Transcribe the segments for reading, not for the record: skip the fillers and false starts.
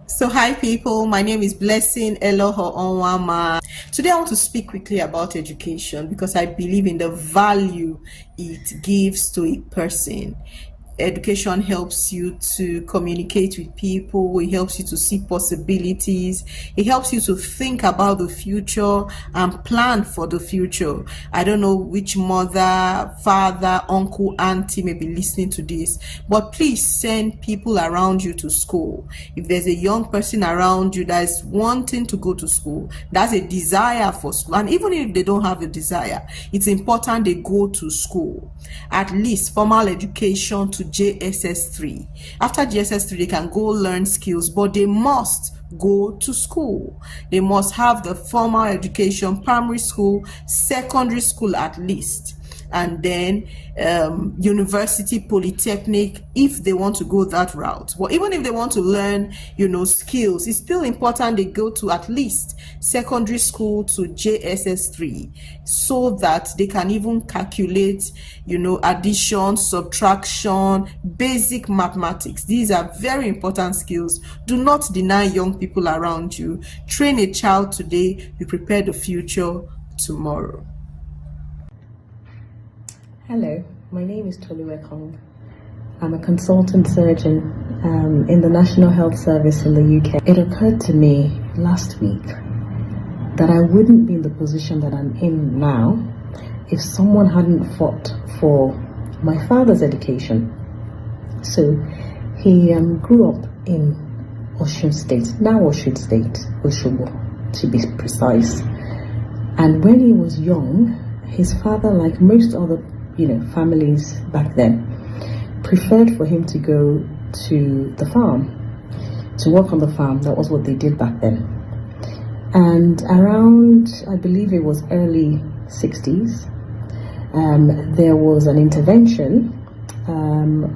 So hi people, my name is Blessing Eloho Onwama. Today I want to speak quickly about education because I believe in the value it gives to a person. Education helps you to communicate with people, it helps you to see possibilities, it helps you to think about the future and plan for the future. I don't know which mother, father, uncle, auntie may be listening to this, but please send people around you to school. If there's a young person around you that is wanting to go to school, that's a desire for school, and even if they don't have a desire, it's important they go to school, at least formal education to JSS3. After JSS3 they can go learn skills, but they must go to school. They must have the formal education, primary school, secondary school at least, and then university, polytechnic, if they want to go that route. But even if they want to learn skills, it's still important they go to at least secondary school to JSS3, so that they can even calculate addition, subtraction, basic mathematics. These are very important skills. Do not deny young people around you. Train a child today, you prepare the future tomorrow. Hello, my name is Toluwe Kong. I'm a consultant surgeon in the National Health Service in the UK. It occurred to me last week that I wouldn't be in the position that I'm in now if someone hadn't fought for my father's education. So he grew up in Osun State, now Osun State, Osogbo to be precise. And when he was young, his father, like most other families back then, preferred for him to go to the farm, to work on the farm. That was what they did back then. And around, I believe it was early 60s, there was an intervention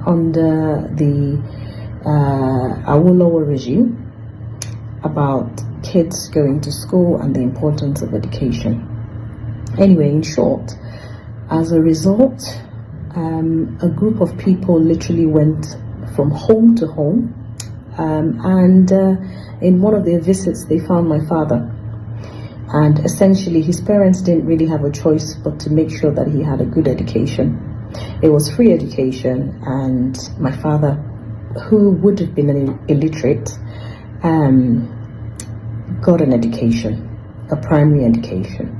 under the Awolowo regime about kids going to school and the importance of education. Anyway, in short, as a result, a group of people literally went from home to home, and in one of their visits they found my father, and essentially his parents didn't really have a choice but to make sure that he had a good education. It was free education, and my father, who would have been an illiterate, got an education, a primary education.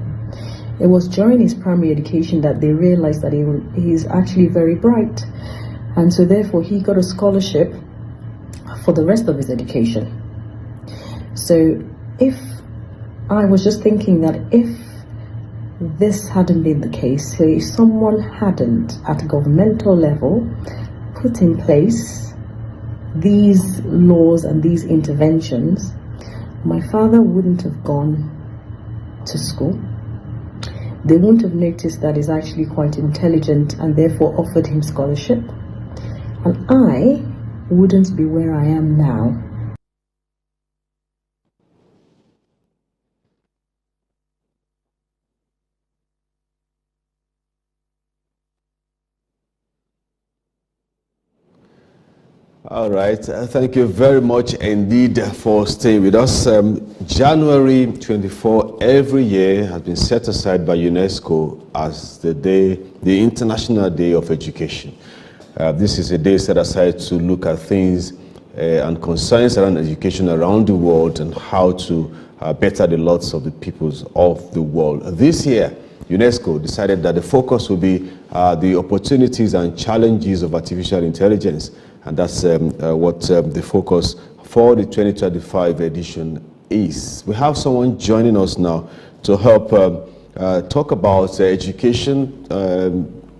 It was during his primary education that they realized that he's actually very bright, and so therefore he got a scholarship for the rest of his education. So I was just thinking that if this hadn't been the case, so if someone hadn't at a governmental level put in place these laws and these interventions, my father wouldn't have gone to school. They wouldn't have noticed that he's actually quite intelligent and therefore offered him scholarship. And I wouldn't be where I am now. All right, thank you very much indeed for staying with us. January 24 every year has been set aside by UNESCO as the International Day of Education. This is a day set aside to look at things and concerns around education around the world and how to better the lots of the peoples of the world. This year, UNESCO decided that the focus will be the opportunities and challenges of artificial intelligence. And that's what the focus for the 2025 edition is. We have someone joining us now to help talk about education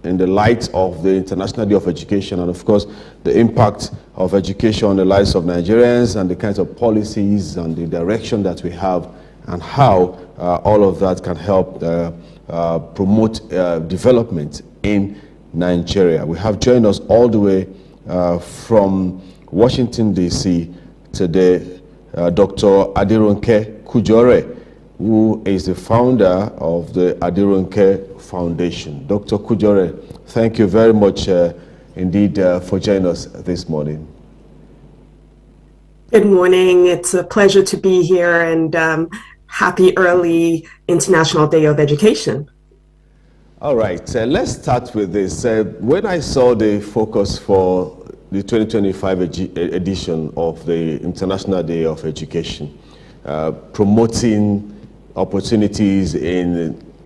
in the light of the International Day of Education, and of course the impact of education on the lives of Nigerians and the kinds of policies and the direction that we have and how all of that can help promote development in Nigeria. We have joined us all the way from Washington, D.C. today, Dr. Adironke Kujore, who is the founder of the Adironke Foundation. Dr. Kujore, thank you very much indeed for joining us this morning. Good morning. It's a pleasure to be here, and happy early International Day of Education. All right, let's start with this. When I saw the focus for the 2025 edition of the International Day of Education, promoting opportunities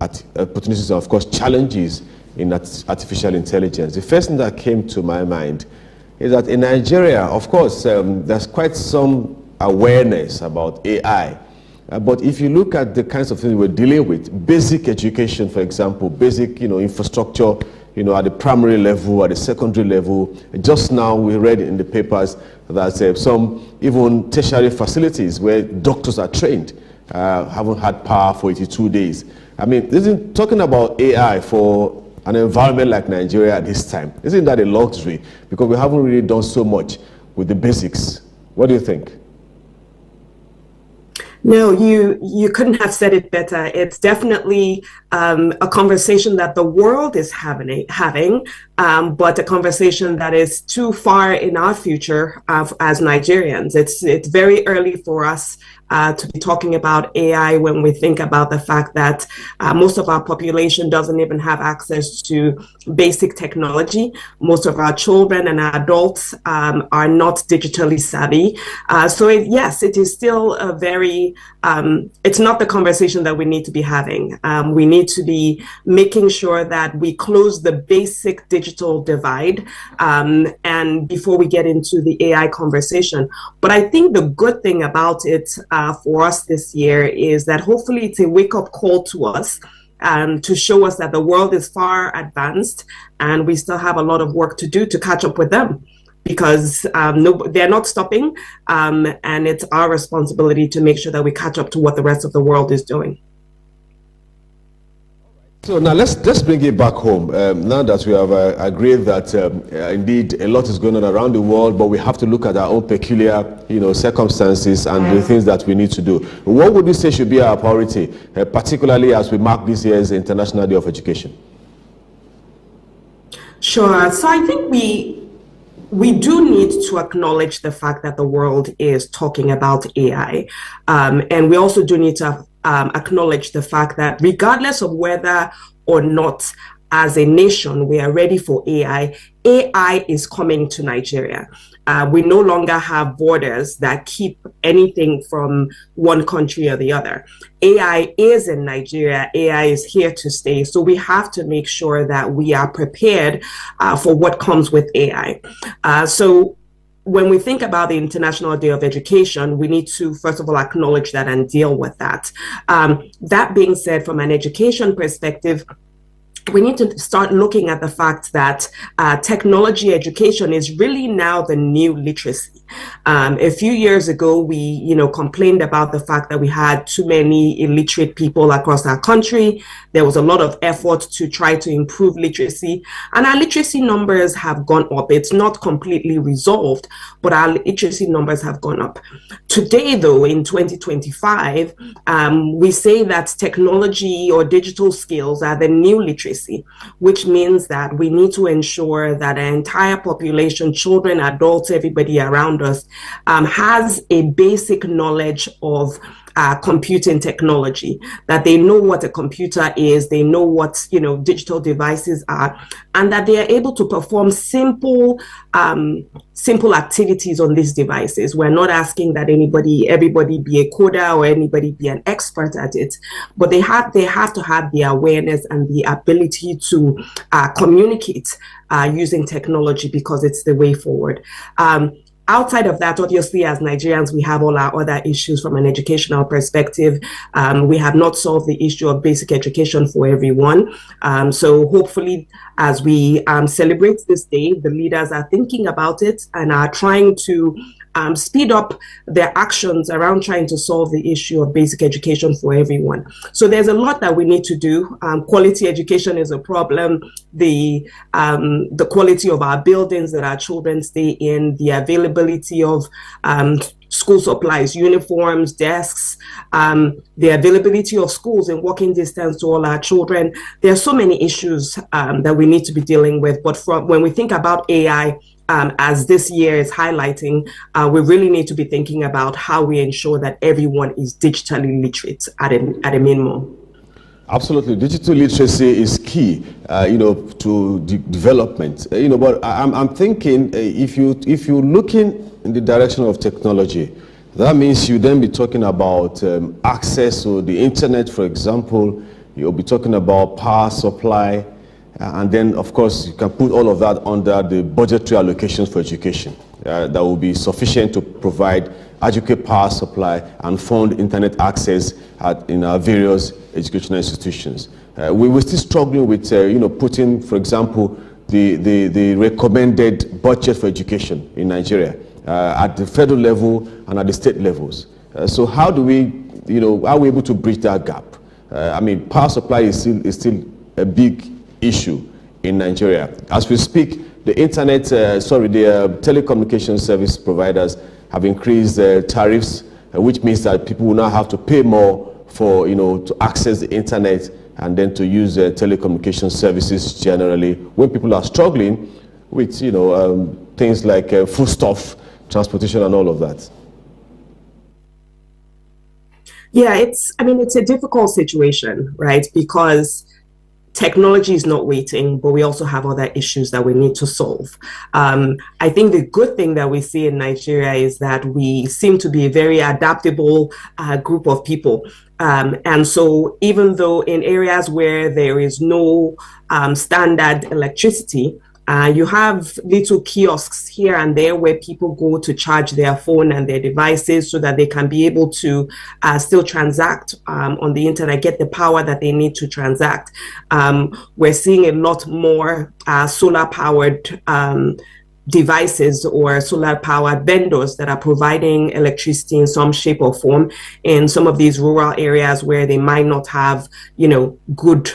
opportunities, of course, challenges in artificial intelligence, the first thing that came to my mind is that in Nigeria, of course, there's quite some awareness about AI. But if you look at the kinds of things we're dealing with, basic education, for example, basic infrastructure, at the primary level, at the secondary level. Just now we read in the papers that some even tertiary facilities where doctors are trained haven't had power for 82 days. I mean, isn't talking about AI for an environment like Nigeria at this time, isn't that a luxury? Because we haven't really done so much with the basics. What do you think? No, you couldn't have said it better. It's definitely a conversation that the world is having, but a conversation that is too far in our future as Nigerians. It's very early for us to be talking about AI when we think about the fact that most of our population doesn't even have access to basic technology. Most of our children and our adults are not digitally savvy. So yes, it is still a very, it's not the conversation that we need to be having. We need to be making sure that we close the basic digital divide and before we get into the AI conversation. But I think the good thing about it for us this year is that hopefully it's a wake-up call to us to show us that the world is far advanced and we still have a lot of work to do to catch up with them, because they're not stopping, and it's our responsibility to make sure that we catch up to what the rest of the world is doing. So now let's bring it back home. Now that we have agreed that indeed a lot is going on around the world, but we have to look at our own peculiar, circumstances and the things that we need to do. What would you say should be our priority, particularly as we mark this year's International Day of Education? Sure. So I think we do need to acknowledge the fact that the world is talking about AI, and we also do need to acknowledge the fact that regardless of whether or not as a nation we are ready for AI, AI is coming to Nigeria. We no longer have borders that keep anything from one country or the other. AI is in Nigeria. AI is here to stay. So we have to make sure that we are prepared for what comes with AI. So when we think about the International Day of Education, we need to, first of all, acknowledge that and deal with that. That being said, from an education perspective, we need to start looking at the fact that technology education is really now the new literacy. A few years ago, we complained about the fact that we had too many illiterate people across our country. There was a lot of effort to try to improve literacy, and our literacy numbers have gone up. It's not completely resolved, but our literacy numbers have gone up. Today, though, in 2025, we say that technology or digital skills are the new literacy, which means that we need to ensure that our entire population, children, adults, everybody around us, has a basic knowledge of computing technology, that they know what a computer is, they know what digital devices are, and that they are able to perform simple activities on these devices. We're not asking that everybody be a coder or anybody be an expert at it, but they have to have the awareness and the ability to communicate using technology, because it's the way forward. Outside of that, obviously, as Nigerians, we have all our other issues from an educational perspective. We have not solved the issue of basic education for everyone. So hopefully, as we celebrate this day, the leaders are thinking about it and are trying to speed up their actions around trying to solve the issue of basic education for everyone. So there's a lot that we need to do. Quality education is a problem. The quality of our buildings that our children stay in, the availability availability of school supplies, uniforms, desks, the availability of schools in walking distance to all our children. There are so many issues that we need to be dealing with. But when we think about AI, as this year is highlighting, we really need to be thinking about how we ensure that everyone is digitally literate at a minimum. Absolutely, digital literacy is key, to development. But I'm thinking if you're looking in the direction of technology, that means you then be talking about access to the internet, for example. You'll be talking about power supply, and then of course you can put all of that under the budgetary allocations for education. That will be sufficient to provide adequate power supply and fund internet access in our various educational institutions. We're still struggling with, putting, for example, the recommended budget for education in Nigeria at the federal level and at the state levels. So how do we, are we able to bridge that gap? Power supply is still a big issue in Nigeria. As we speak, the telecommunication service providers have increased tariffs, which means that people will now have to pay more for, to access the internet and then to use telecommunication services generally when people are struggling with, things like foodstuff, transportation and all of that. Yeah, it's a difficult situation, right? Because technology is not waiting, but we also have other issues that we need to solve. I think the good thing that we see in Nigeria is that we seem to be a very adaptable group of people. And so even though in areas where there is no standard electricity, you have little kiosks here and there where people go to charge their phone and their devices so that they can be able to still transact on the internet, get the power that they need to transact. We're seeing a lot more solar powered devices or solar powered vendors that are providing electricity in some shape or form in some of these rural areas where they might not have, good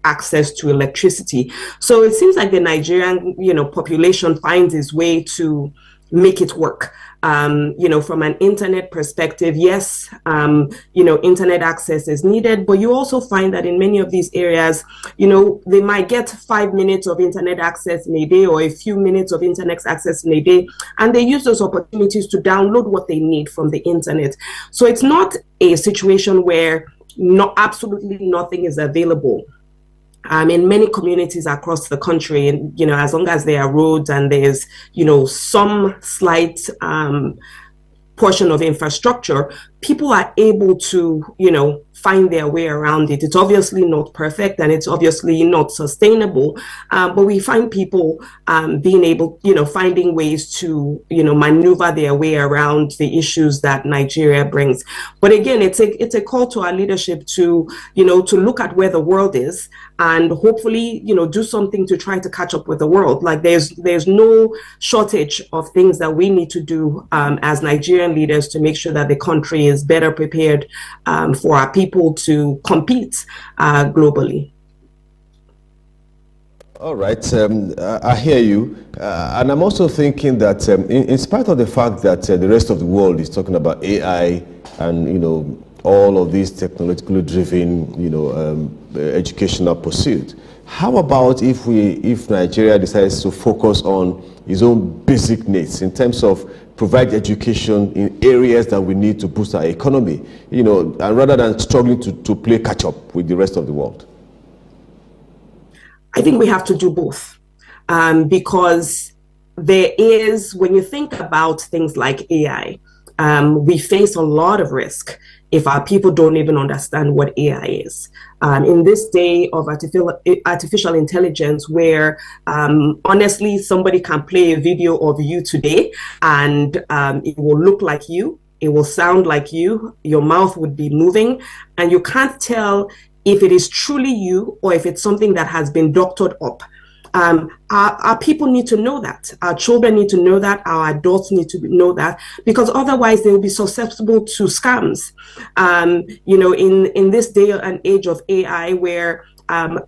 access to electricity. So it seems like the Nigerian, population finds its way to make it work. From an internet perspective, yes, internet access is needed, but you also find that in many of these areas, they might get 5 minutes of internet access in a day or a few minutes of internet access in a day, and they use those opportunities to download what they need from the internet. So it's not a situation where absolutely nothing is available. In many communities across the country, and as long as there are roads and there's some slight portion of infrastructure, people are able to find their way around it. It's obviously not perfect and it's obviously not sustainable, but we find people being able, finding ways to, maneuver their way around the issues that Nigeria brings. But again, it's a call to our leadership to, to look at where the world is and hopefully, do something to try to catch up with the world. Like there's no shortage of things that we need to do as Nigerian leaders to make sure that the country is better prepared for our people to compete globally. All right, I hear you. And I'm also thinking that in spite of the fact that the rest of the world is talking about AI and, all of these technologically driven, educational pursuits, how about if Nigeria decides to focus on its own basic needs in terms of provide education in areas that we need to boost our economy, and rather than struggling to play catch up with the rest of the world? I think we have to do both, because there is, when you think about things like AI, we face a lot of risk if our people don't even understand what AI is. In this day of artificial intelligence, where honestly, somebody can play a video of you today and it will look like you, it will sound like you, your mouth would be moving, and you can't tell if it is truly you or if it's something that has been doctored up. Our people need to know that. Our children need to know that. Our adults need to know that, because otherwise they will be susceptible to scams. In this day and age of AI, where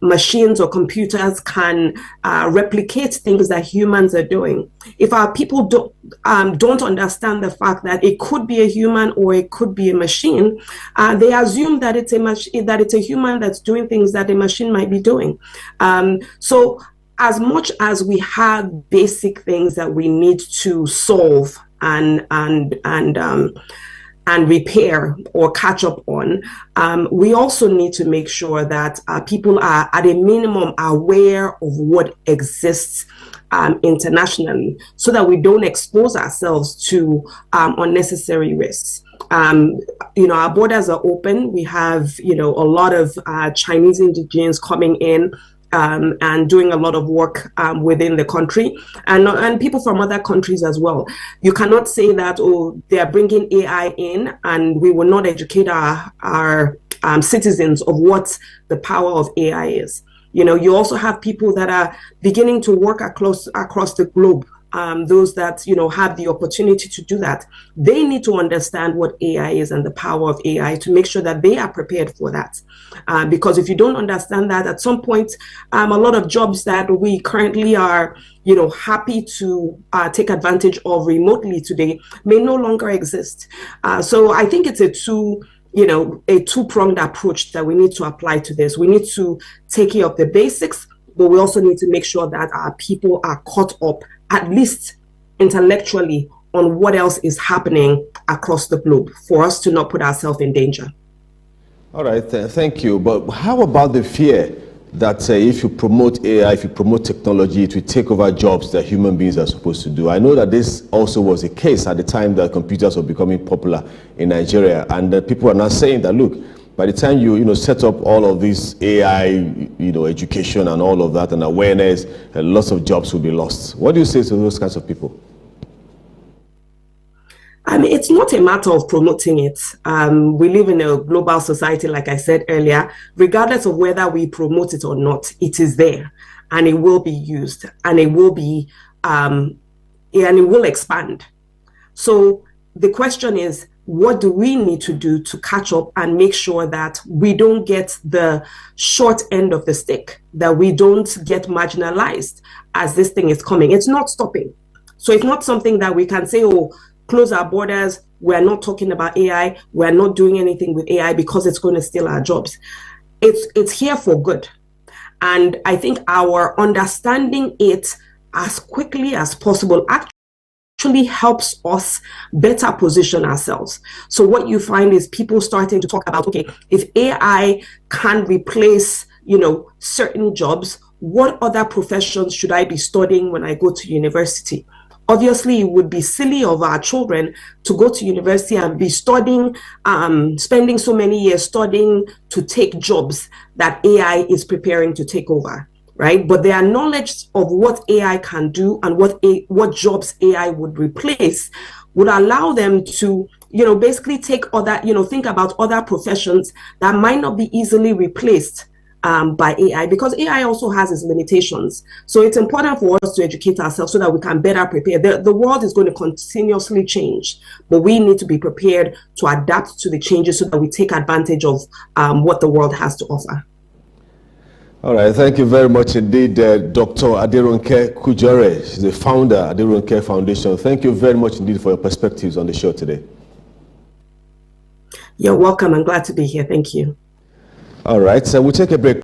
machines or computers can replicate things that humans are doing. If our people don't understand the fact that it could be a human or it could be a machine, they assume that it's a human that's doing things that a machine might be doing. So as much as we have basic things that we need to solve and repair or catch up on, we also need to make sure that people are at a minimum aware of what exists internationally, so that we don't expose ourselves to unnecessary risks. Our borders are open. We have, a lot of Chinese indigenes coming in and doing a lot of work within the country, and people from other countries as well. You cannot say that, they are bringing AI in and we will not educate our citizens of what the power of AI is. You also have people that are beginning to work across the globe. Those that have the opportunity to do that, they need to understand what AI is and the power of AI to make sure that they are prepared for that. Because if you don't understand that, at some point, a lot of jobs that we currently are, happy to take advantage of remotely today may no longer exist. So I think it's a two-pronged approach that we need to apply to this. We need to take care of the basics, but we also need to make sure that our people are caught up, at least intellectually, on what else is happening across the globe for us to not put ourselves in danger. All right, thank you. But how about the fear that if you promote AI, if you promote technology, it will take over jobs that human beings are supposed to do? I know that this also was the case at the time that computers were becoming popular in Nigeria, and people are now saying that, look, by the time you set up all of this AI, education and all of that and awareness, lots of jobs will be lost. What do you say to those kinds of people? It's not a matter of promoting it. We live in a global society, like I said earlier. Regardless of whether we promote it or not, it is there, and it will be used, and it will be, and it will expand. So the question is, what do we need to do to catch up and make sure that we don't get the short end of the stick, that we don't get marginalized as this thing is coming? It's not stopping. So it's not something that we can say, close our borders, we're not talking about AI, we're not doing anything with AI because it's going to steal our jobs. It's here for good. And I think our understanding it as quickly as possible actually helps us better position ourselves. So what you find is people starting to talk about, okay, if AI can replace, certain jobs, what other professions should I be studying when I go to university? Obviously, it would be silly of our children to go to university and be studying, spending so many years studying to take jobs that AI is preparing to take over, right? But their knowledge of what AI can do and what jobs AI would replace would allow them to, basically take other, think about other professions that might not be easily replaced by AI, because AI also has its limitations. So it's important for us to educate ourselves so that we can better prepare. The world is going to continuously change, but we need to be prepared to adapt to the changes so that we take advantage of what the world has to offer. All right, thank you very much indeed, Dr. Aderonke Kujore. She's the founder of Aderonke Foundation. Thank you very much indeed for your perspectives on the show today. You're welcome. I'm glad to be here. Thank you. All right, so we'll take a break.